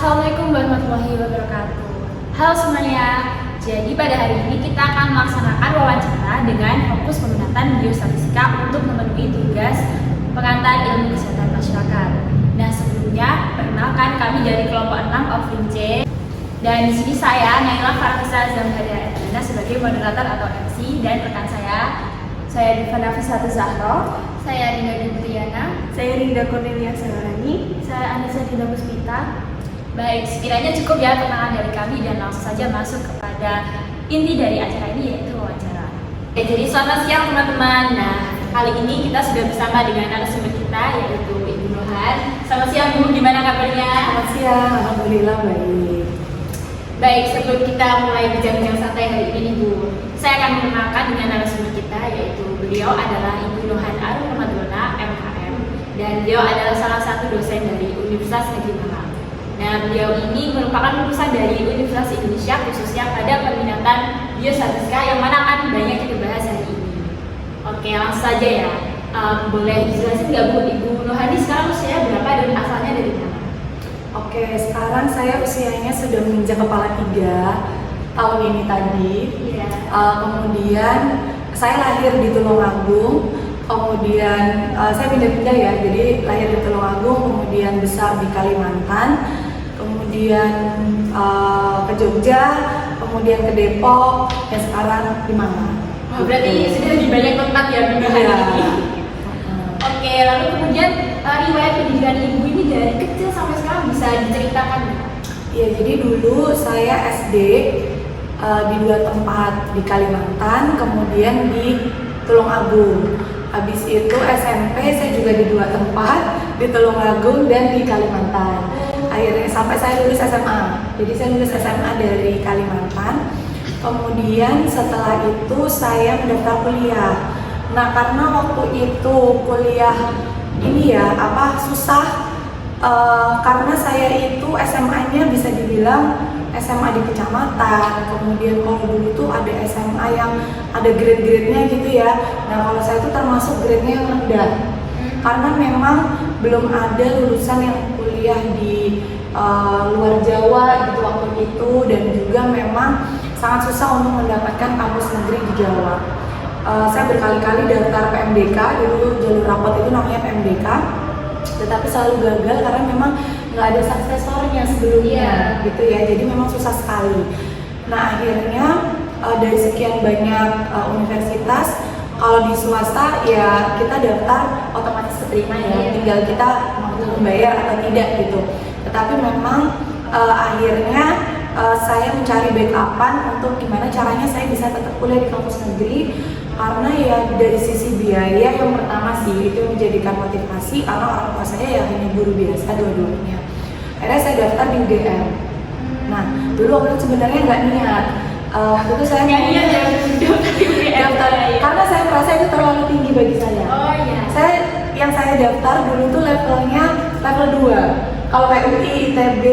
Assalamualaikum warahmatullahi wabarakatuh. Halo semuanya. Jadi pada hari ini kita akan melaksanakan wawancara dengan fokus peminatan biostatistika untuk memenuhi tugas pengantar ilmu kesehatan masyarakat. Nah sebelumnya perkenalkan kami dari kelompok 6 Oflim C. Dan di sini saya Naila Farafisa Zamharia Edina sebagai moderator atau MC, dan rekan saya Divana Fisatu Zahro, saya Rinda Dubriana, saya Rinda Cornelia Sawarani, saya Anissa Dinda Puspita. Baik, sekiranya cukup ya perkenalan dari kami dan langsung saja masuk kepada inti dari acara ini, yaitu wawancara. Oke, jadi selamat siang teman-teman. Nah, kali ini kita sudah bersama dengan narasumber kita yaitu Ibu Nohan. Selamat siang Bu, gimana kabarnya? Selamat siang, alhamdulillah baik. Baik, sebelum kita mulai bincang-bincang santai hari ini Bu, saya akan mengenalkan dengan narasumber kita yaitu beliau adalah Ibu Nohan Arun Ramadona, MKM, dan beliau adalah salah satu dosen dari Universitas Negeri Malang. Nah, beliau ini merupakan lulusan dari Universitas Indonesia khususnya pada peminatan biostatistika yang mana akan banyak kita bahas hari ini. Oke, langsung saja ya. Boleh dijelasin nggak Bu, Ibu Nohani sekarang usianya berapa dan asalnya dari mana? Oke, sekarang saya usianya sudah menginjak kepala 3 tahun ini tadi. Iya. Kemudian saya lahir di Tulungagung. Kemudian saya pindah-pindah ya, jadi lahir di Tulungagung, kemudian besar di Kalimantan, kemudian ke Jogja, kemudian ke Depok, dan sekarang di Malang. Oh, berarti sudah di banyak tempat ya Bu hari ini. Oke, lalu kemudian riwayat pendidikan Ibu ini dari kecil sampai sekarang bisa diceritakan? Ya, jadi dulu saya SD di 2 tempat, di Kalimantan, kemudian di Tulungagung. Habis itu SMP saya juga di 2 tempat, di Tulungagung dan di Kalimantan. Akhirnya sampai saya lulus SMA. Jadi saya lulus SMA dari Kalimantan. Kemudian setelah itu saya mendaftar kuliah. Nah, karena waktu itu kuliah ini ya susah, karena saya itu SMA-nya bisa dibilang SMA di kecamatan, kemudian kalau dulu tuh ada SMA yang ada grade-grade-nya gitu ya. Nah, kalau saya itu termasuk grade-nya yang rendah, karena memang belum ada lulusan yang kuliah di luar Jawa gitu waktu itu, dan juga memang sangat susah untuk mendapatkan kampus negeri di Jawa. Saya berkali-kali daftar PMDK, dulu jalur rapot itu namanya PMDK, tetapi selalu gagal karena memang nggak ada suksesornya sebelumnya gitu ya, jadi memang susah sekali. Nah, akhirnya dari sekian banyak universitas, kalau di swasta ya kita daftar otomatis keterima ya, tinggal kita mampu membayar atau tidak gitu. Tetapi memang akhirnya saya mencari backupan untuk gimana caranya saya bisa tetap kuliah di kampus negeri, karena ya dari sisi biaya yang pertama sih itu menjadikan motivasi, karena orang tua saya ya hanya guru biasa dua-duanya. Akhirnya saya daftar di UGM. Nah, dulu waktu itu sebenarnya nggak niat. Waktu itu saya daftar karena saya merasa itu terlalu tinggi bagi saya. Oh iya. Saya daftar dulu tuh levelnya level 2. Kalau kayak UI, ITB,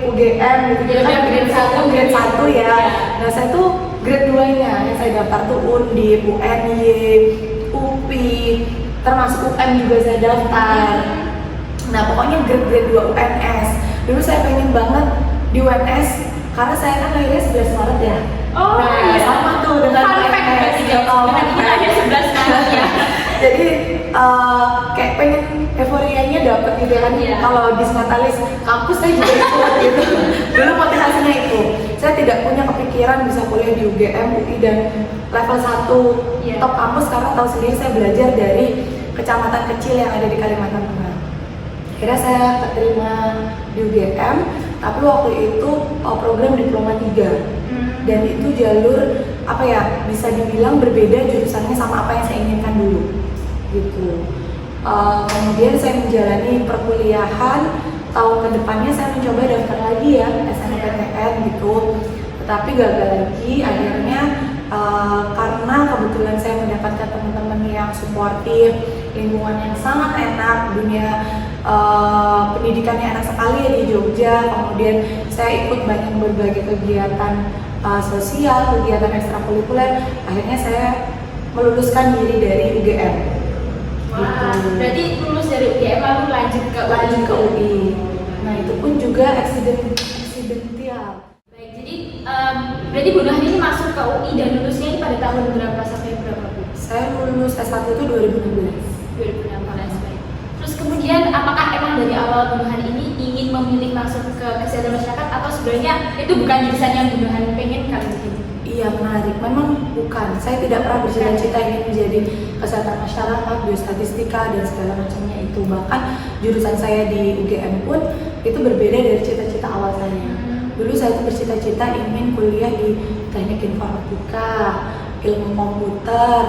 UGM gitu kan grade 1 ya. Nah, saya tuh grade 2-nya. Yang saya daftar tuh Undip, UNY, UPI, termasuk UM juga saya daftar. Nah, pokoknya grade 2 UNS. Dulu saya pengen banget di UNS karena saya kan lahirnya 11 Maret ya. Oh, nah, iya. sama tuh dengan UNS. Dengan kita aja 11 Maret ya. Jadi kayak pengen euforianya dapet gitu kan. Kalau di Natalis kampus saya juga ikut gitu. Dulu motivasinya itu. Saya tidak punya kepikiran bisa kuliah di UGM, UI dan level 1 top kampus, karena tahu sendiri saya belajar dari kecamatan kecil yang ada di Kalimantan Tengah. Akhirnya saya keterima di UGM, tapi waktu itu program diploma 3, dan itu jalur bisa dibilang berbeda jurusannya sama apa yang saya inginkan dulu gitu. Kemudian saya menjalani perkuliahan, tahun kedepannya saya mencoba daftar lagi ya SNMPTN gitu, tetapi gagal lagi. Akhirnya karena kebetulan saya mendapatkan teman-teman yang suportif, lingkungan yang sangat enak, dunia pendidikannya enak sekali di Jogja. Kemudian saya ikut banyak berbagai kegiatan sosial, kegiatan ekstrakurikuler. Akhirnya saya meluluskan diri dari UGM. Wah, berarti lulus dari UGM lalu lanjut ke UI. Nah itu pun juga eksidensial. Baik, jadi berarti Bu Nuhan ini masuk ke UI dan lulusnya ini pada tahun berapa sampai berapa Bu? Saya lulus S1 itu 2016. 2016, baik. Terus kemudian apakah emang dari awal Bu Nuhan ini ingin memilih masuk ke kesehatan masyarakat atau sebenarnya itu bukan jurusan yang Bu Nuhan pengen kali ini? Iya menarik, memang bukan. Saya tidak pernah bercita-cita ingin menjadi kesehatan masyarakat, biostatistika dan segala macamnya itu. Bahkan jurusan saya di UGM pun itu berbeda dari cita-cita awal saya. Dulu saya itu bercita-cita ingin kuliah di teknik informatika, ilmu komputer,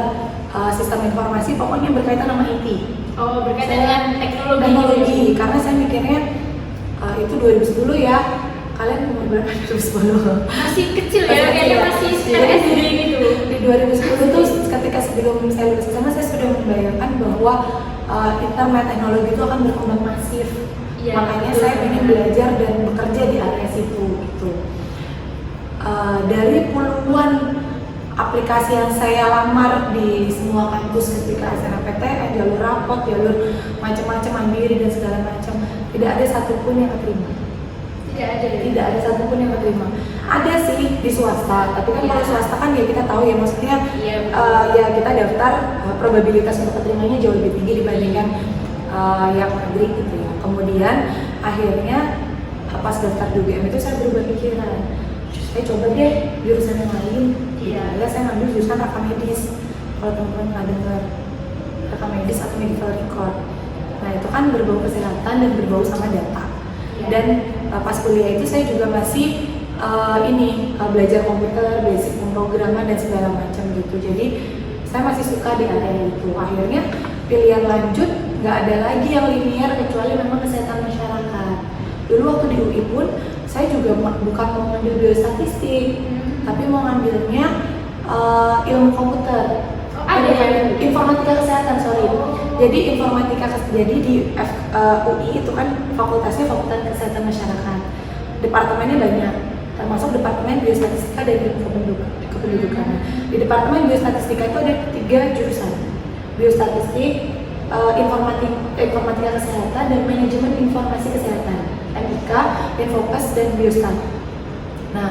sistem informasi, pokoknya berkaitan sama IT. Oh, berkaitan dengan teknologi. Teknologi, karena saya mikirnya itu 2010 ya. Kalian umur berapa 2010? Masih kecil ya, kayaknya masih sekitar SD gitu. Di 2010 tuh ketika sebelum saya lulus SMA saya sudah membayangkan bahwa internet teknologi itu akan berkembang masif. Ya, makanya betul. saya ingin belajar dan bekerja di area situ gitu. Dari puluhan aplikasi yang saya lamar di semua kampus ketika SNMPTN, jalur rapot, jalur macam-macam mandiri dan segala macam, tidak ada satupun yang keterima. Tidak ada satupun yang keterima. Ada sih di swasta, tapi kan kalau swasta kan ya kita tahu ya, maksudnya ya kita daftar, probabilitas untuk keterimanya jauh lebih tinggi dibandingkan yang negeri gitu ya. Kemudian akhirnya pas daftar di UGM itu saya berubah pikiran, saya coba deh jurusan yang lain. Ya saya ngambil jurusan rekam medis. Kalau teman-teman nggak dengar rekam medis atau medical record, nah itu kan berbau kesehatan dan berbau sama data. Dan pas kuliah itu saya juga masih belajar komputer, basic pemrograman dan segala macam gitu. Jadi saya masih suka di area itu. Akhirnya pilihan lanjut nggak ada lagi yang linear kecuali memang kesehatan masyarakat. Dulu waktu di UI pun saya juga bukan mau ngambil biostatistik, tapi mau ngambilnya ilmu komputer. Informatika kesehatan, sorry. Jadi jadi di UI itu kan fakultasnya Fakultas Kesehatan Masyarakat. Departemennya banyak, termasuk Departemen Biostatistika dan Kependudukan. Di Departemen Biostatistika itu ada 3 jurusan. Biostatistik, informatika kesehatan dan manajemen informasi kesehatan. MIK, Infokes dan Biostat. Nah,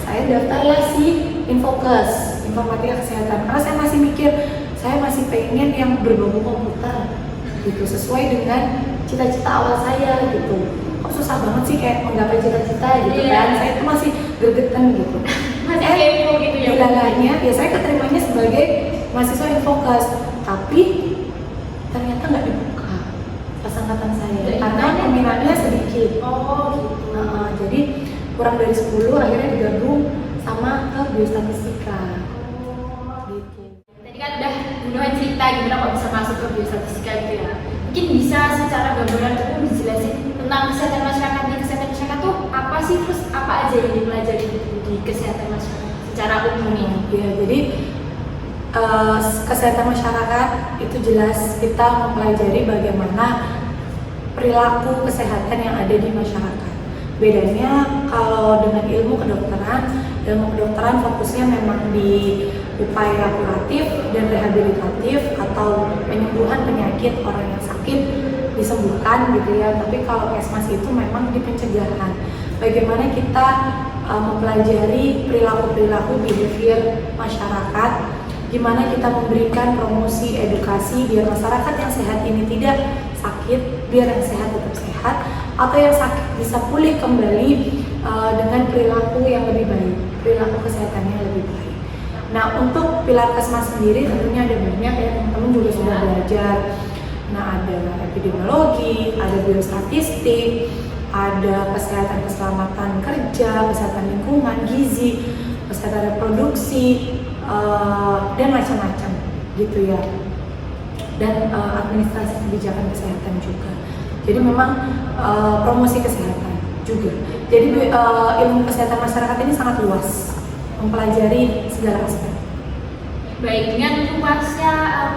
saya daftarlah si Infokes, informatika kesehatan, karena saya masih mikir saya masih pengen yang berbau komputer gitu, sesuai dengan cita-cita awal saya gitu. Kok susah banget sih kayak menggapai cita-cita gitu kan. Saya itu masih gregetan gitu. Masih kepo gitu ya. Bilangnya ya saya keterimanya sebagai mahasiswa Infokes, tapi ternyata nggak dibuka pas angkatan saya karena peminatnya sedikit. Oh gitu. Jadi kurang dari 10 akhirnya digabung sama ke biostatistika. Gitu. Tadi kan udah Bu Nuhan cerita gimana kok bisa masuk ke biostatistika gitu ya. Mungkin bisa secara gambaran umum dijelasin tentang kesehatan masyarakat. Di kesehatan masyarakat tuh apa sih, terus apa aja yang dipelajari di kesehatan masyarakat secara umum ini? Ya, jadi kesehatan masyarakat itu jelas kita mempelajari bagaimana perilaku kesehatan yang ada di masyarakat. Bedanya kalau dengan ilmu kedokteran fokusnya memang di upaya kuratif dan rehabilitatif atau penyembuhan penyakit orang yang sakit disembuhkan gitu ya. Tapi kalau Kesmas itu memang di pencegahan. Bagaimana kita mempelajari perilaku behavior masyarakat, gimana kita memberikan promosi edukasi biar masyarakat yang sehat ini tidak sakit, biar yang sehat tetap sehat, atau yang sakit bisa pulih kembali dengan perilaku yang lebih baik, perilaku kesehatannya yang lebih baik. Nah, untuk pilar Kesmas sendiri tentunya ada banyak ya, teman-teman juga sudah belajar. Nah, ada epidemiologi, ada biostatistik, ada kesehatan keselamatan kerja, kesehatan lingkungan, gizi, kesehatan reproduksi, dan macam-macam gitu ya. Dan administrasi kebijakan kesehatan juga. Jadi memang promosi kesehatan juga. Jadi ilmu kesehatan masyarakat ini sangat luas, mempelajari segala aspek. Baik, dengan luasnya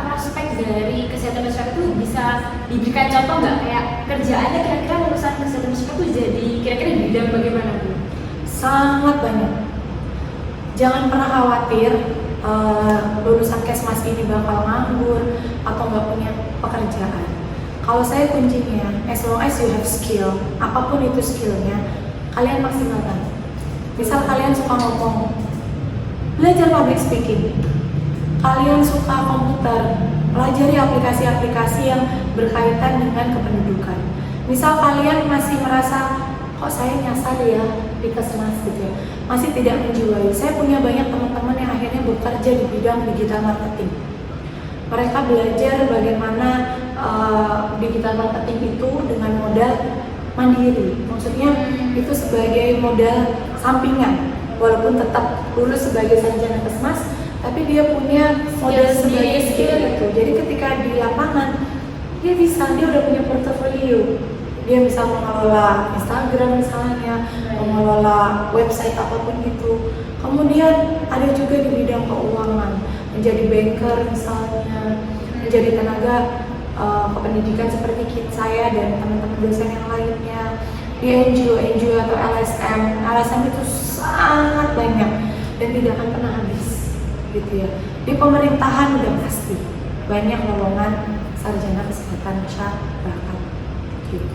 prospek dari kesehatan masyarakat itu bisa diberikan contoh nggak, kayak kerjaannya kira-kira lulusan kesehatan masyarakat itu jadi kira-kira di bidang bagaimana Bu? Sangat banyak. Jangan pernah khawatir lulusan Kesmas ini bakal nganggur atau nggak punya pekerjaan. Kalau saya kuncinya, as long as you have skill, apapun itu skillnya, kalian maksimalkan. Misal kalian suka ngomong, belajar public speaking. Kalian suka komputer, pelajari aplikasi-aplikasi yang berkaitan dengan kependudukan. Misal kalian masih merasa, kok saya nyasar ya di Kesmas gitu ya, masih tidak menjiwai. Saya punya banyak teman-teman yang akhirnya bekerja di bidang digital marketing. Mereka belajar bagaimana digital marketing itu dengan modal mandiri. Maksudnya itu sebagai modal sampingan, walaupun tetap lulus sebagai sarjana Kesmas, tapi dia punya modal sebagai skill itu. Jadi ketika di lapangan dia udah punya portofolio. Dia bisa mengelola Instagram misalnya, mengelola website apapun itu. Kemudian ada juga di bidang keuangan, menjadi banker misalnya, menjadi tenaga kependidikan seperti saya dan teman-teman dosen yang lainnya di NGO atau LSM itu sangat banyak dan tidak akan pernah habis gitu ya. Di pemerintahan udah pasti banyak lowongan sarjana kesehatan masyarakat gitu.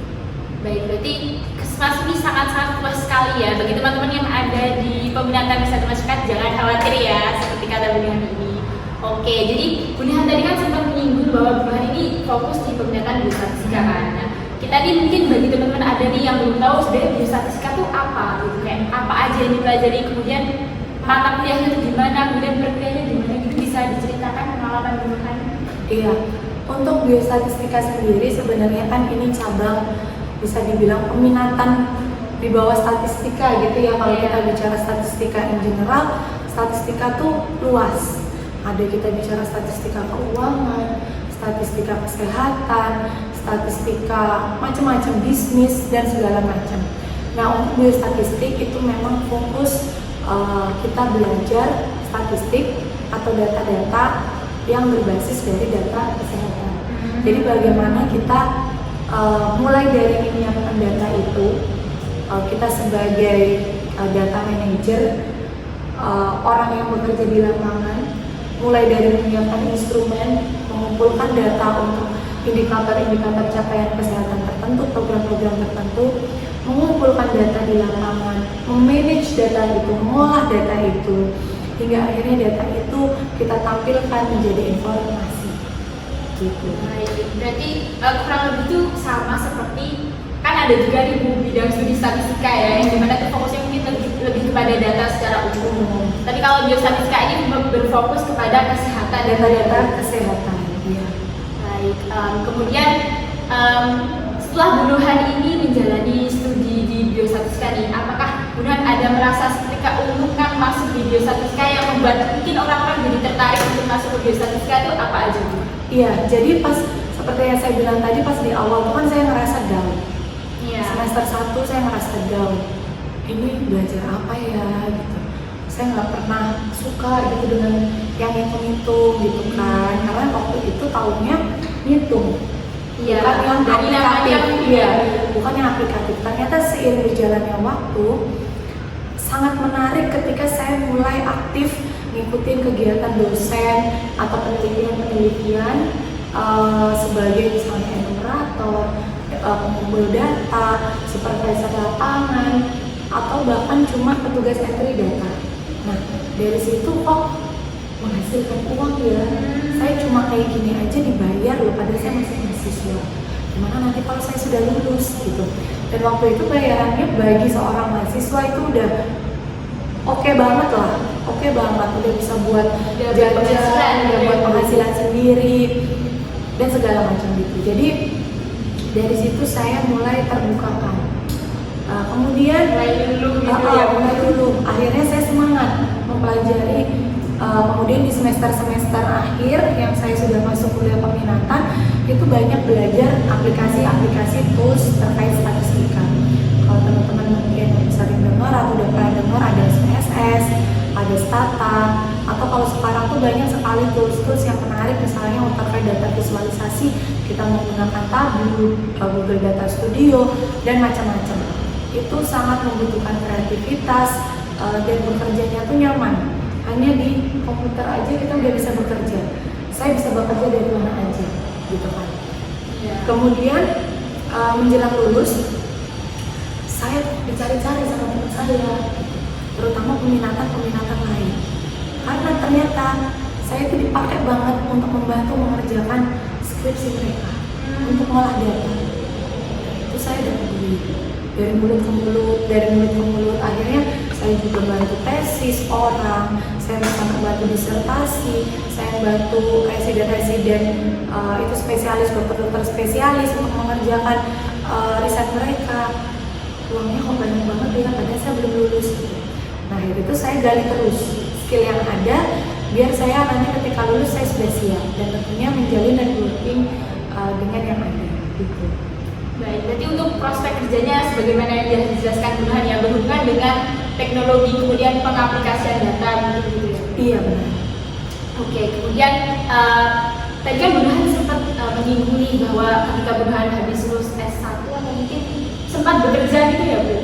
Baik, berarti Kesmas ini sangat-sangat luas sekali ya. Bagi teman-teman yang ada di peminatan wisata masyarakat, jangan khawatir ya, seperti kata Bu Nihan ini. Oke, jadi Bu Nihan tadi kan sempat menyinggung bahwa Bu Nihan ini fokus di peminatan biostatistika kan. Nah, kita ini mungkin bagi teman-teman ada nih yang belum tahu sebenarnya biostatistika itu apa gitu, kayak apa aja yang dipelajari, kemudian mata kuliahnya itu gimana, kemudian berkuliahnya gimana gitu, bisa diceritakan pengalaman Bu Nihan? Iya, untuk biostatistika sendiri sebenarnya kan ini cabang, bisa dibilang peminatan di bawah statistika gitu ya. Kalau kita bicara statistika in general, statistika tuh luas. Ada kita bicara statistika keuangan, statistika kesehatan, statistika macam-macam bisnis dan segala macam. Nah, untuk biostatistik itu memang fokus kita belajar statistik atau data-data yang berbasis dari data kesehatan. Jadi bagaimana kita mulai dari menyiapkan data itu, kita sebagai data manager, orang yang bekerja di lapangan, mulai dari menyiapkan instrumen, mengumpulkan data untuk indikator-indikator capaian kesehatan tertentu, program-program tertentu, mengumpulkan data di lapangan, memanage data itu, mengolah data itu, hingga akhirnya data itu kita tampilkan menjadi informasi. Gitu. Baik, berarti kurang lebih itu sama seperti kan ada juga nih bidang studi statistika ya, yang dimana itu fokusnya mungkin lebih kepada data secara umum. Tapi kalau biostatistika ini berfokus kepada kesehatan, Data-data kesehatan. Ya. Baik, kemudian setelah Bu Nuhan ini menjalani studi di biostatistika nih, apakah Bu Nuhan ada merasa ketika kan masuk di biostatistika yang membuat mungkin orang-orang jadi tertarik untuk masuk ke biostatistika itu apa aja Bu? Iya, jadi pas seperti yang saya bilang tadi, pas di awal tuh kan saya ngerasa down. Iya. Semester 1 saya ngerasa down. Ini belajar apa ya gitu. Saya nggak pernah suka gitu dengan yang hitung-hitung gitu kan. Karena waktu itu tahunnya ngitung. Iya. Bukan yang Jadi aplikatif. namanya Iya, bukan yang aplikatif. Ternyata seiring berjalannya waktu sangat menarik ketika saya mulai aktif ngikutin kegiatan dosen atau penelitian-penelitian sebagai misalnya enumerator, pengumpul data, supervisor lapangan, atau bahkan cuma petugas entry data. Nah, dari situ kok menghasilkan uang ya. Saya cuma kayak gini aja dibayar loh, padahal saya masih mahasiswa. Gimana nanti kalau saya sudah lulus gitu. Dan waktu itu bayarannya bagi seorang mahasiswa itu udah oke banget lah, oke banget, udah bisa buat jajan, udah buat penghasilan sendiri dan segala macam gitu. Jadi dari situ saya mulai terbukakan. Kemudian mulai dulu. Akhirnya saya semangat mempelajari. Kemudian di semester akhir yang saya sudah masuk kuliah peminatan itu banyak belajar aplikasi-aplikasi tools terkait statistika. Kalau teman-teman mungkin sering dengar atau udah pernah dengar, ada SPSS, ada Stata, atau kalau sekarang tuh banyak sekali tools-tools yang menarik, misalnya untuk terkait data visualisasi kita menggunakan Tableau, Google Data Studio dan macam-macam. Itu sangat membutuhkan kreativitas dan bekerjanya tuh nyaman. Hanya di komputer aja kita udah bisa bekerja. Saya bisa bekerja dari mana aja, gitu kan. Ya. Kemudian menjelang lulus, saya dicari-cari sama teman saya, terutama peminatan lain. Karena ternyata saya itu dipakai banget untuk membantu mengerjakan skripsi mereka, untuk ngolah data. Itu saya dapat duit dari mulut ke mulut. Akhirnya saya juga bantu tesis orang, saya bisa membantu disertasi, saya bantu residen itu spesialis, dokter spesialis untuk mengerjakan riset mereka. Uangnya kok banyak banget ya, padahal saya belum lulus. Nah itu saya gali terus skill yang ada, biar saya nanti ketika lulus saya sudah siap dan tentunya menjalin networking dengan yang ada gitu. Baik, berarti untuk prospek kerjanya sebagaimana yang dijelaskan Burhan ya, berhubungan dengan teknologi kemudian pengaplikasian data gitu ya. Iya benar. Oke, kemudian tadi kan Burhan sempat menyinggung nih bahwa ketika Burhan habis lulus S1 atau mungkin sempat bekerja gitu ya Bu.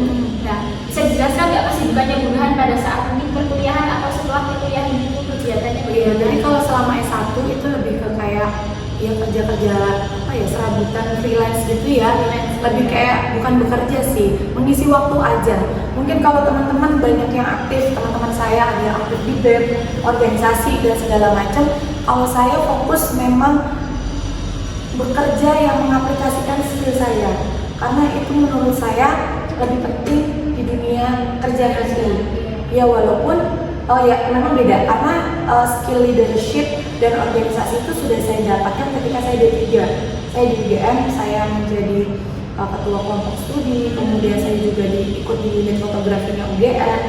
Nah, bisa dijelaskan nggak kesibukannya Burhan pada saat mungkin perkuliahan atau setelah perkuliahan itu kegiatannya bagaimana? Jadi kalau selama S1 itu lebih ke kayak ya kerja serabutan freelance gitu ya, lebih kayak bukan bekerja sih, mengisi waktu aja. Mungkin kalau teman-teman banyak yang aktif, teman-teman saya ada yang aktif di BEM, organisasi dan segala macam. Kalau saya fokus memang bekerja yang mengaplikasikan skill saya, karena itu menurut saya lebih penting di dunia kerja nanti. Ya walaupun memang beda, karena skill leadership dan organisasi itu sudah saya dapatkan ketika saya D3. Saya di UGM, saya menjadi ketua kelompok studi, kemudian saya juga ikut di unit fotografinya UGM.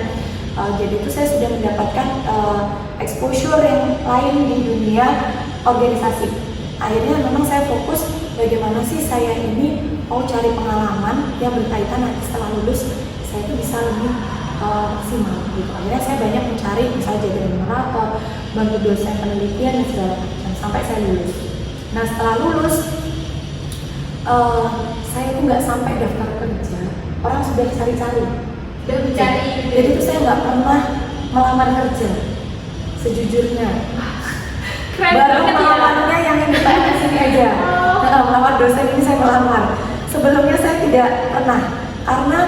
Jadi itu saya sudah mendapatkan exposure yang lain di dunia organisasi. Akhirnya memang saya fokus bagaimana sih saya ini mau cari pengalaman yang berkaitan nanti setelah lulus saya itu bisa lebih maksimal gitu. Akhirnya saya banyak mencari, misalnya jadi moderator, bantu dosen penelitian dan segala macam sampai saya lulus. Nah setelah lulus saya itu nggak sampai daftar kerja, orang sudah cari-cari. Jadi itu saya nggak pernah melamar kerja sejujurnya. Keren baru banget pengalamannya yang di PNS ini aja. Melamar dosen ini saya melamar. Sebelumnya saya tidak pernah, karena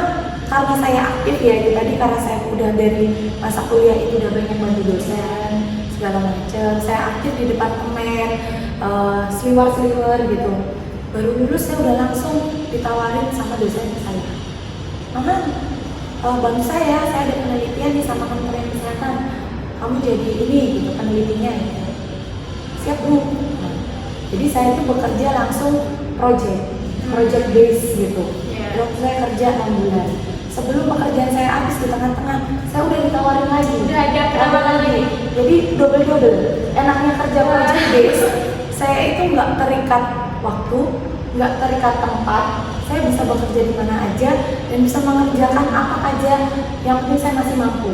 saya aktif ya itu tadi, karena saya udah dari masa kuliah itu udah banyak bantu dosen segala macam. Saya aktif di departemen sliwer gitu. Baru lulus saya udah langsung ditawarin sama dosen saya, bantu saya ada penelitian nih sama Kementerian Kesehatan, kamu jadi ini gitu penelitinya gitu. Siap Bu. Jadi saya itu bekerja langsung project base gitu. Lalu saya kerja 6 bulan. Sebelum pekerjaan saya habis di tengah-tengah, saya udah ditawarin lagi. Udah ada penawaran lagi. Jadi double. Enaknya kerja project base, saya itu nggak terikat waktu, nggak terikat tempat. Saya bisa bekerja di mana aja dan bisa mengerjakan apa aja yang penting saya masih mampu.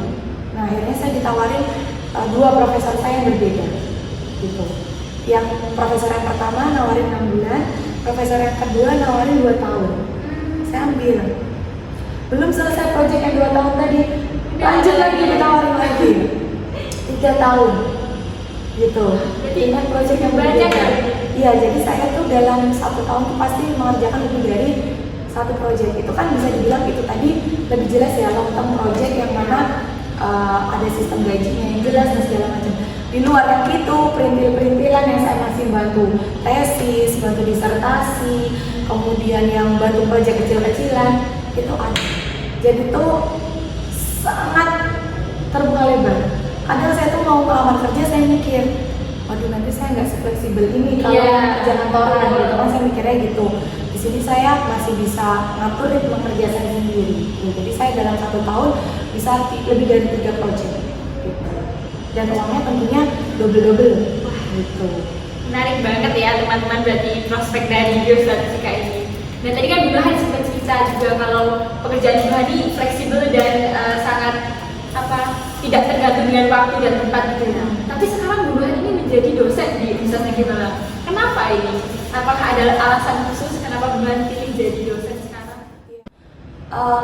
Nah akhirnya saya ditawarin 2 profesor saya yang berbeda gitu. Yang profesor yang pertama nawarin 6 bulan, profesor yang kedua nawarin 2 tahun. Saya ambil. Belum selesai proyek yang 2 tahun tadi, lanjut lagi ditawarin lagi 3 tahun gitu. Dengan proyek yang banyak berbeda. ya? Iya, jadi saya tuh dalam 1 tahun tuh pasti mengerjakan lebih dari 1 proyek. Itu kan bisa dibilang itu tadi lebih jelas ya, long term project yang mana ada sistem gajinya yang jelas dan segala macam. Di luar yang itu, perintil-perintilan yang saya masih bantu tesis, bantu disertasi, kemudian yang bantu proyek kecil-kecilan, itu ada. Jadi tuh sangat terbuka lebar. Kadang saya tuh mau melamar kerja, saya mikir, waduh nanti saya nggak fleksibel ini kalau kerja kantoran gitu kan, saya mikirnya gitu. Di sini saya masih bisa ngatur ritme kerja saya sendiri. Jadi saya dalam 1 tahun bisa lebih dari 3 proyek gitu. Dan uangnya tentunya double gitu. Menarik banget ya teman-teman, berarti prospek dari geostatistika ini. Dan tadi kan Bu Hani sempat cerita juga kalau pekerjaan Bu Hani fleksibel dan sangat tidak tergantung dengan waktu dan tempat gitu. Tapi sekarang Bu Hani ini menjadi dosen di Universitas Negeri Malang. Kenapa ini? Apakah ada alasan khusus kenapa Bu Hani pilih jadi dosen sekarang?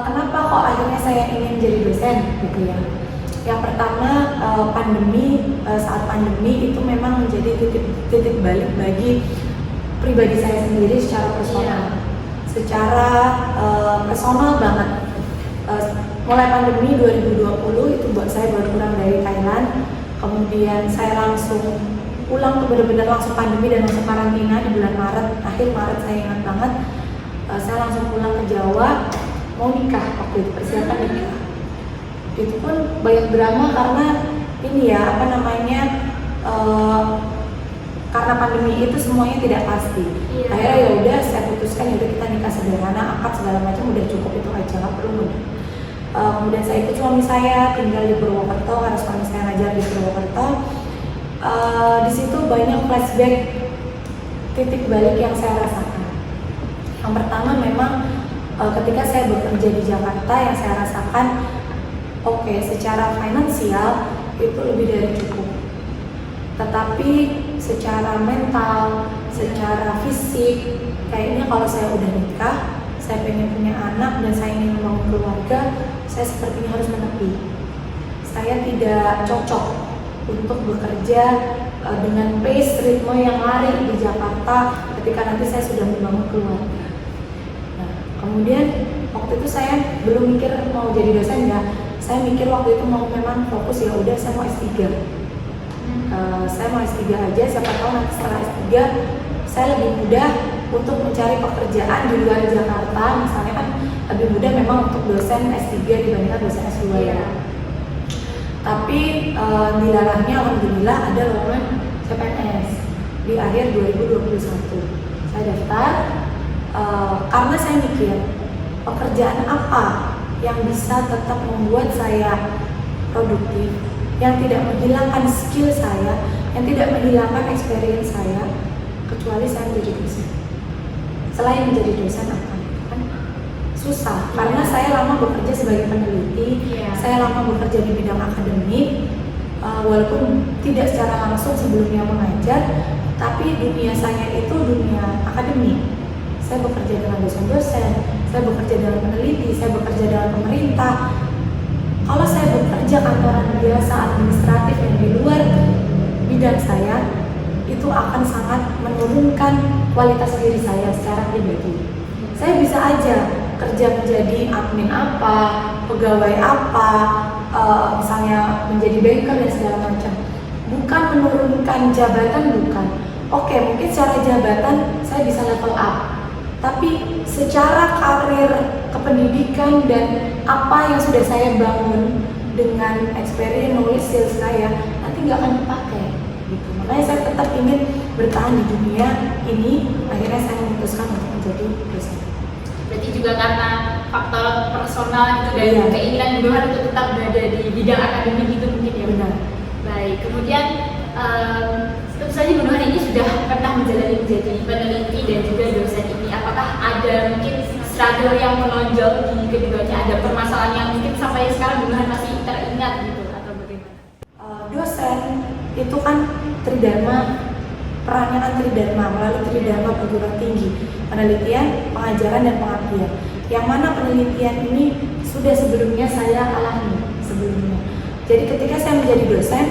Kenapa kok akhirnya saya ingin jadi dosen gitu ya? Yang pertama pandemi, saat pandemi itu memang menjadi titik balik bagi pribadi saya sendiri secara personal. Secara personal banget. Mulai pandemi 2020 itu buat saya baru pulang dari Thailand. Kemudian saya langsung pulang tuh benar-benar langsung pandemi dan langsung karantina di bulan Maret, akhir Maret saya ingat banget. Saya langsung pulang ke Jawa, mau nikah waktu itu, persiapan nikah. Itu pun banyak drama karena ini ya apa namanya, karena pandemi itu semuanya tidak pasti. Akhirnya ya udah saya putuskan yaudah kita nikah sederhana, akad segala macam udah cukup, itu aja nggak perlu mudah. Kemudian saya ikut suami saya tinggal di Purwokerto karena suami saya ngajar di Purwokerto. Di situ banyak flashback titik balik yang saya rasakan. Yang pertama memang ketika saya bekerja di Jakarta yang saya rasakan oke, secara finansial itu lebih dari cukup. Tetapi secara mental, secara fisik, kayaknya kalau saya udah nikah, saya pengen punya anak dan saya ingin membangun keluarga, saya sepertinya harus menepi. Saya tidak cocok untuk bekerja dengan pace ritme yang lari di Jakarta ketika nanti saya sudah membangun keluarga. Nah, kemudian waktu itu saya belum mikir mau jadi dosen ya. Saya mikir waktu itu mau memang fokus ya udah saya mau S3. Saya mau S3 aja, siapa tahu nanti setelah S3 saya lebih mudah untuk mencari pekerjaan di luar Jakarta. Misalnya kan lebih mudah memang untuk dosen S3 dibandingkan dosen S2 ya. Tapi dilalahnya alhamdulillah ada lowongan CPNS di akhir 2021. Saya daftar karena saya mikir pekerjaan apa yang bisa tetap membuat saya produktif, yang tidak menghilangkan skill saya, yang tidak menghilangkan experience saya, kecuali saya menjadi dosen. Selain menjadi dosen apa? Kan susah, karena saya lama bekerja sebagai peneliti, saya lama bekerja di bidang akademik, walaupun tidak secara langsung sebelumnya mengajar, tapi dunia saya itu dunia akademik. Saya bekerja dengan dosen-dosen, saya bekerja dengan peneliti, saya bekerja dengan pemerintah. Kalau saya bekerja kantoran biasa administratif yang di luar bidang saya, itu akan sangat menurunkan kualitas diri saya secara pribadi. Saya bisa aja kerja menjadi admin apa, pegawai apa, misalnya menjadi banker dan segala macam. Bukan menurunkan jabatan, bukan. Oke, mungkin secara jabatan saya bisa level up. Tapi secara karir, kependidikan, dan apa yang sudah saya bangun dengan experience, knowledge, skills saya nanti nggak akan dipakai gitu. Makanya saya tetap ingin bertahan di dunia ini. Akhirnya saya memutuskan untuk menjadi dosen. Berarti juga karena faktor personal itu dan keinginan Bunuhan untuk tetap berada di bidang akademik itu mungkin ya. Benar. Baik, kemudian tentu saja Bunuhan ini sudah pernah menjalani menjadi peneliti dan juga dosen ini. Apakah ada mungkin struggle yang menonjol di keduanya? Ada permasalahan yang mungkin sampai sekarang Bunuhan masih teringat gitu atau bagaimana? Dosen itu kan tridharma, perannya kan tridharma, melalui tridharma perguruan tinggi, penelitian, pengajaran, dan pengabdian. Yang mana penelitian ini sudah sebelumnya saya alami sebelumnya. Jadi ketika saya menjadi dosen,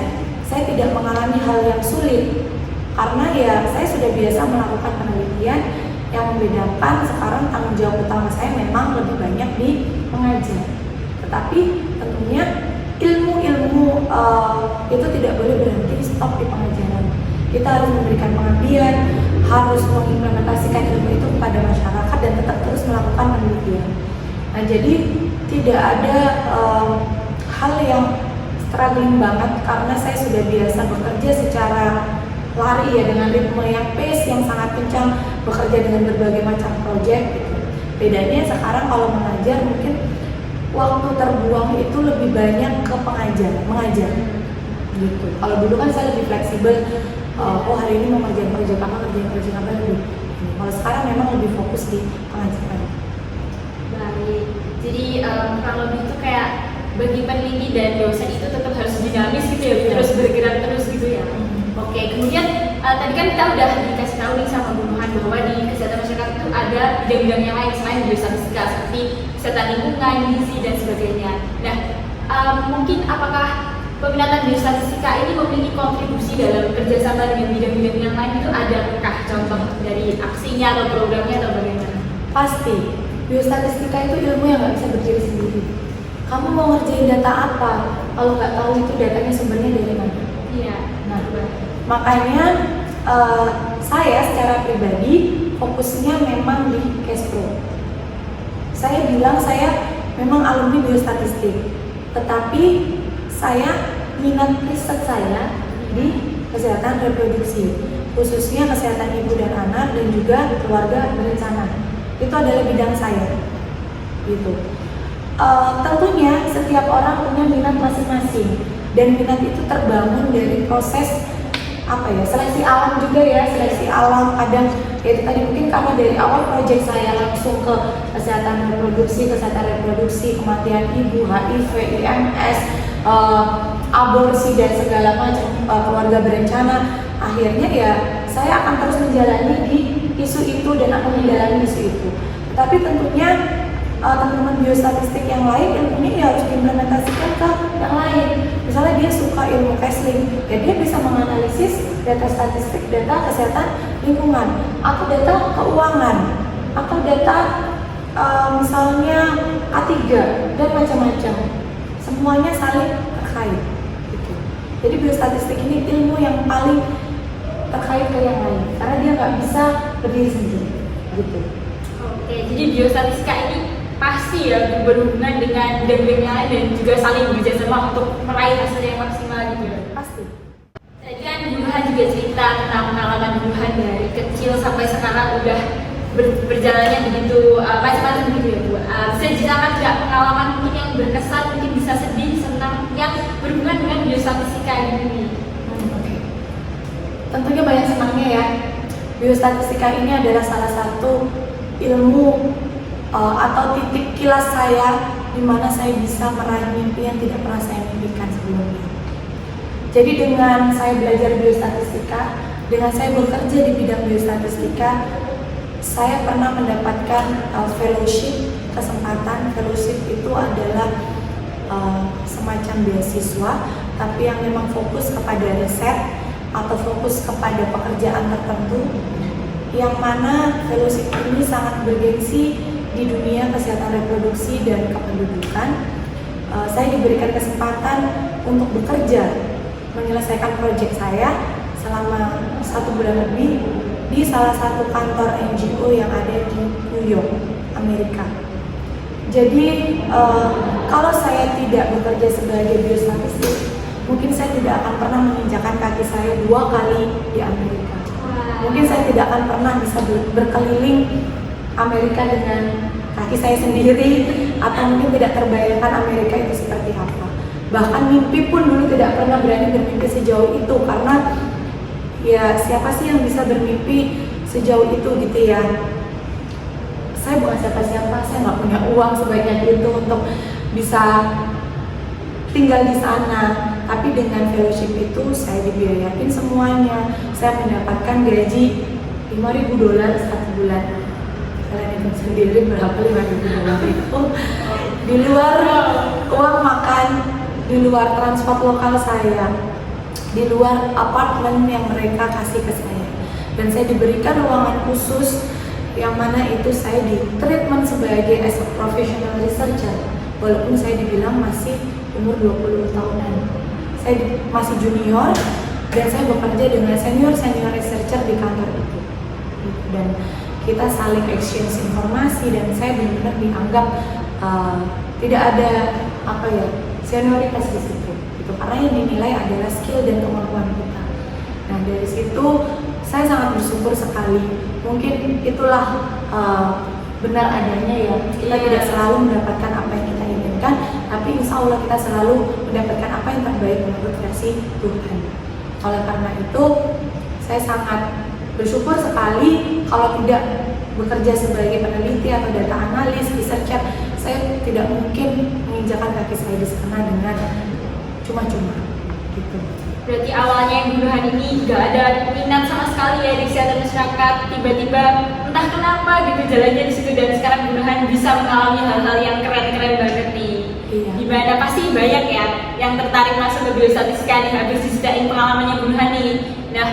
saya tidak mengalami hal yang sulit karena ya saya sudah biasa melakukan penelitian. Yang membedakan sekarang tanggung jawab utama saya memang lebih banyak di mengajar. Tetapi tentunya ilmu-ilmu itu tidak boleh berhenti stop di pengajaran. Kita harus memberikan pengabdian, harus mengimplementasikan ilmu itu kepada masyarakat dan tetap terus melakukan penelitian. Nah, jadi tidak ada hal yang struggling banget karena saya sudah biasa bekerja secara lari ya, dengan ritme yang pace yang sangat kencang, bekerja dengan berbagai macam proyek gitu. Bedanya sekarang kalau mengajar mungkin waktu terbuang itu lebih banyak ke mengajar gitu. Kalau dulu kan saya lebih fleksibel, oh hari ini mau ngerjain proyek apa, gitu. Kalau sekarang memang lebih fokus di pengajaran. Baik, jadi kurang lebih itu kayak bagi peneliti dan dosen itu tetap harus dinamis gitu ya, terus bergerak terus gitu ya. Oke, kemudian tadi kan kita udah dikasih tahu nih sama Bunuhan bahwa di kesehatan masyarakat itu ada bidang-bidang yang lain selain biostatistika seperti kesehatan lingkungan, gizi, dan sebagainya. Nah, mungkin apakah peminatan biostatistika ini memiliki kontribusi dalam kerjasama dengan bidang-bidang yang lain itu adakah contoh dari aksinya atau programnya atau bagaimana? Pasti, biostatistika itu ilmu yang nggak bisa berdiri sendiri. Kamu mau ngerjain data apa kalau nggak tahu itu datanya sumbernya dari mana? Iya. Nah, makanya saya secara pribadi fokusnya memang di cash flow. Saya bilang saya memang alumni biostatistik, tetapi saya minat riset saya di kesehatan reproduksi, khususnya kesehatan ibu dan anak dan juga keluarga berencana. Itu adalah bidang saya, gitu. Tentunya setiap orang punya minat masing-masing dan minat itu terbangun dari proses seleksi alam juga ya, seleksi alam. Kadang itu tadi mungkin karena dari awal proyek saya langsung ke kesehatan reproduksi, kematian ibu, HIV, IMS, aborsi dan segala macam, keluarga berencana. Akhirnya ya saya akan terus menjalani di isu itu dan akan menjalani isu itu. Tapi tentunya teman-teman biostatistik yang lain ilmunya ya harus diimplementasikan ke yang lain. Misalnya dia suka ilmu counseling, ya dia bisa menganalisis data statistik, data kesehatan lingkungan, atau data keuangan, atau data misalnya A3 dan macam-macam. Semuanya saling terkait. Gitu. Jadi biostatistik ini ilmu yang paling terkait ke yang lain, karena dia nggak bisa berdiri sendiri. Gitu. Oke, jadi biostatistika ini pasti ya berhubungan dengan bidang-bidang yang lain dan juga saling bekerjasama untuk meraih hasil yang maksimal gitu ya. Pasti. Tadi kan Burhan juga cerita tentang pengalaman Burhan dari kecil sampai sekarang udah berjalannya begitu macam-macam gitu ya Bu. Bisa diceritakan juga pengalaman mungkin yang berkesan, mungkin bisa sedih, senang yang berhubungan dengan biostatistika ini. Tentunya banyak senangnya ya. Biostatistika ini adalah salah satu ilmu atau titik kilas saya di mana saya bisa meraih mimpi yang tidak pernah saya mimpikan sebelumnya. Jadi dengan saya belajar biostatistika, dengan saya bekerja di bidang biostatistika, saya pernah mendapatkan fellowship, kesempatan. Fellowship itu adalah semacam beasiswa, tapi yang memang fokus kepada riset atau fokus kepada pekerjaan tertentu, yang mana fellowship ini sangat bergengsi di dunia kesehatan reproduksi dan kependudukan. Saya diberikan kesempatan untuk bekerja, menyelesaikan proyek saya selama 1 bulan lebih di salah satu kantor NGO yang ada di New York, Amerika. Jadi kalau saya tidak bekerja sebagai biostatistik, mungkin saya tidak akan pernah menginjakan kaki saya 2 kali di Amerika. Mungkin saya tidak akan pernah bisa berkeliling Amerika dengan kaki saya sendiri, atau mungkin tidak terbayangkan Amerika itu seperti apa. Bahkan mimpi pun dulu tidak pernah berani bermimpi sejauh itu, karena ya siapa sih yang bisa bermimpi sejauh itu gitu ya. Saya bukan siapa-siapa, saya nggak punya uang sebanyak itu untuk bisa tinggal di sana. Tapi dengan fellowship itu saya dibiayain semuanya. Saya mendapatkan gaji $5.000 1 bulan. Kalian hitung sendiri berapa $5.000 itu. Di luar uang makan, di luar transport lokal saya, di luar apartemen yang mereka kasih ke saya. Dan saya diberikan ruangan khusus yang mana itu saya di treatment sebagai as a professional researcher. Walaupun saya dibilang masih umur 20 tahunan. Saya masih junior dan saya bekerja dengan senior researcher di kantor itu. Dan kita saling exchange informasi dan saya benar-benar dianggap tidak ada senioritas di situ. Itu karena yang dinilai adalah skill dan kemampuan kita. Nah, dari situ saya sangat bersyukur sekali. Mungkin itulah benar adanya ya, kita tidak selalu mendapatkan apa yang kita inginkan, tapi insya Allah kita selalu mendapatkan apa yang terbaik menurut versi Tuhan. Oleh karena itu, saya sangat bersyukur sekali. Kalau tidak bekerja sebagai peneliti atau data analis, researcher, saya tidak mungkin menginjakan kaki saya di sana dengan cuma-cuma gitu. Berarti awalnya yang Burhan ini gak ada minat sama sekali ya di kesehatan masyarakat, tiba-tiba entah kenapa gitu jalannya di situ, dan sekarang Burhan bisa mengalami hal-hal yang keren-keren banget nih. Iya. Dimana pasti banyak ya yang tertarik masuk ke biostatistika nih habis diceritain pengalamannya Bu Nuhan nih. Nah,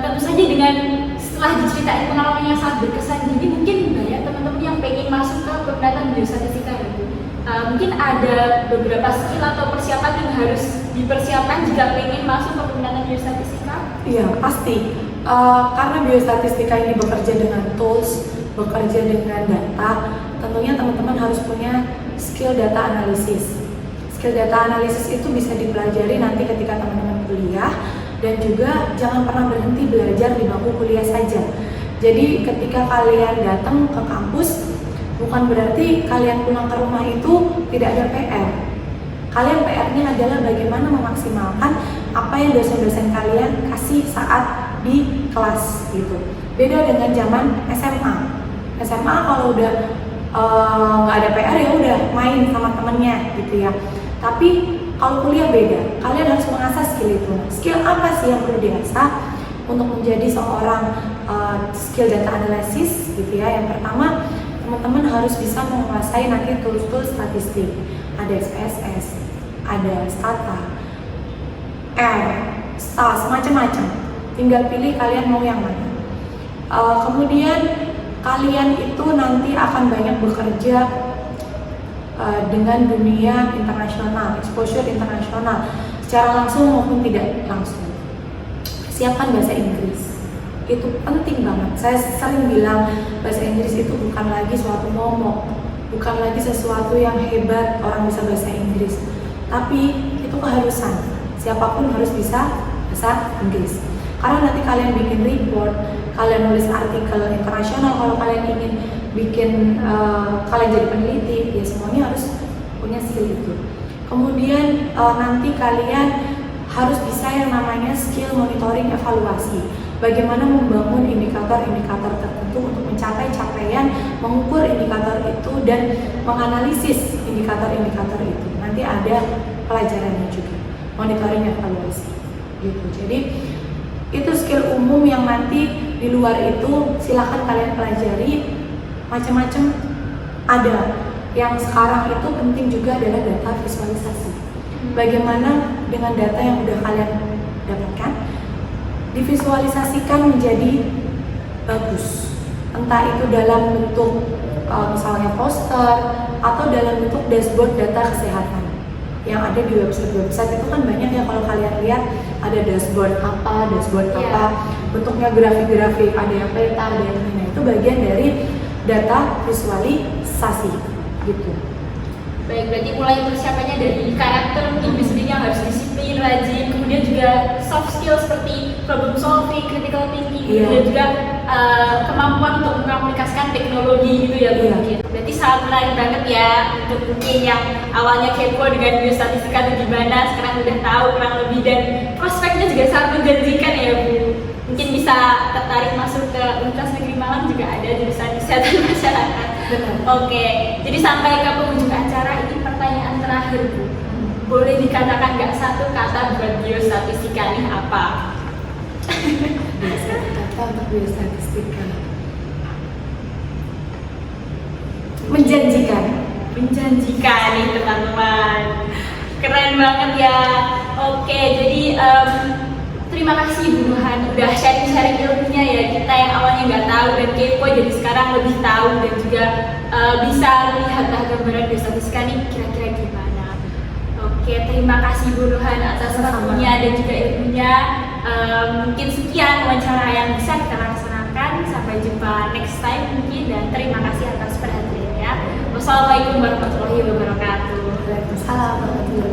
tentu saja dengan setelah diceritain pengalaman yang sangat berkesan, jadi mungkin banyak teman-teman yang pengen masuk ke peminatan biostatistika ya Bu. Mungkin ada beberapa skill atau persiapan yang harus dipersiapkan jika pengen masuk ke peminatan biostatistika? Iya, pasti. Karena biostatistika ini bekerja dengan tools, bekerja dengan data, tentunya teman-teman harus punya skill data analisis. Skill data analisis itu bisa dipelajari nanti ketika teman-teman kuliah, dan juga jangan pernah berhenti belajar di bangku kuliah saja. Jadi ketika kalian datang ke kampus, bukan berarti kalian pulang ke rumah itu tidak ada PR. Kalian PR-nya adalah bagaimana memaksimalkan apa yang dosen-dosen kalian kasih saat di kelas gitu. Beda dengan zaman SMA. SMA kalau udah nggak ada PR ya udah main sama temennya gitu ya. Tapi kalau kuliah beda, kalian harus mengasah skill itu. Skill apa sih yang perlu diasah untuk menjadi seorang skill data analysis gitu ya? Yang pertama, teman-teman harus bisa menguasai nanti tools-tools statistik. Ada SPSS, ada Stata, R, SAS, macam-macam. Tinggal pilih kalian mau yang mana. Kemudian kalian itu nanti akan banyak bekerja dengan dunia internasional, exposure internasional, secara langsung maupun tidak langsung. Siapkan bahasa Inggris, itu penting banget. Saya sering bilang bahasa Inggris itu bukan lagi suatu momok, bukan lagi sesuatu yang hebat orang bisa bahasa Inggris, tapi itu keharusan. Siapapun harus bisa bahasa Inggris. Karena nanti kalian bikin report, kalian nulis artikel internasional, kalau kalian ingin bikin kalian jadi peneliti, ya semuanya harus punya skill itu. Kemudian nanti kalian harus bisa yang namanya skill monitoring evaluasi. Bagaimana membangun indikator-indikator tertentu untuk mencapai capaian, mengukur indikator itu dan menganalisis indikator-indikator itu. Nanti ada pelajarannya juga, monitoring evaluasi gitu. Jadi itu skill umum yang nanti di luar itu silahkan kalian pelajari. Macam-macam ada. Yang sekarang itu penting juga adalah data visualisasi. Bagaimana dengan data yang sudah kalian dapatkan divisualisasikan menjadi bagus, entah itu dalam bentuk misalnya poster atau dalam bentuk dashboard data kesehatan yang ada di website itu kan banyak ya. Kalau kalian lihat ada dashboard apa, bentuknya grafik-grafik, ada yang peta, ada yang ini. Itu bagian dari data visualisasi gitu. Baik, berarti mulai persiapannya dari karakter individu sendiri yang harus disiplin, rajin, kemudian juga soft skill seperti problem solving, critical thinking, dan juga kemampuan untuk mengaplikasikan teknologi gitu ya Bu. Berarti sangat menarik banget ya untuk mungkin yang awalnya kepo dengan biostatistika itu gimana, sekarang udah tahu kurang lebih dan prospeknya juga sangat menjanjikan ya Bu. Mungkin bisa tertarik masuk ke Universitas Negeri Malang, juga ada jurusan kesehatan masyarakat. Oke, jadi sampai ke penghujung acara ini pertanyaan terakhir Bu. Boleh dikatakan nggak satu kata buat biostatistika ini apa? Kata untuk biostatistika menjanjikan nih teman-teman, keren banget ya. Oke, jadi terima kasih Bu Nuhan udah sharing-sharing ilmunya ya. Kita yang awalnya nggak tahu dan kepo jadi sekarang lebih tahu dan juga bisa melihat gambaran biostatistika nih kira-kira gimana. Oke, terima kasih Bu Nuhan atas waktunya dan juga ilmunya. Mungkin sekian wawancara yang bisa kita laksanakan. Sampai jumpa next time mungkin, dan terima kasih atas perhatiannya. Wassalamualaikum warahmatullahi wabarakatuh. Waalaikumsalam warahmatullahi wabarakatuh.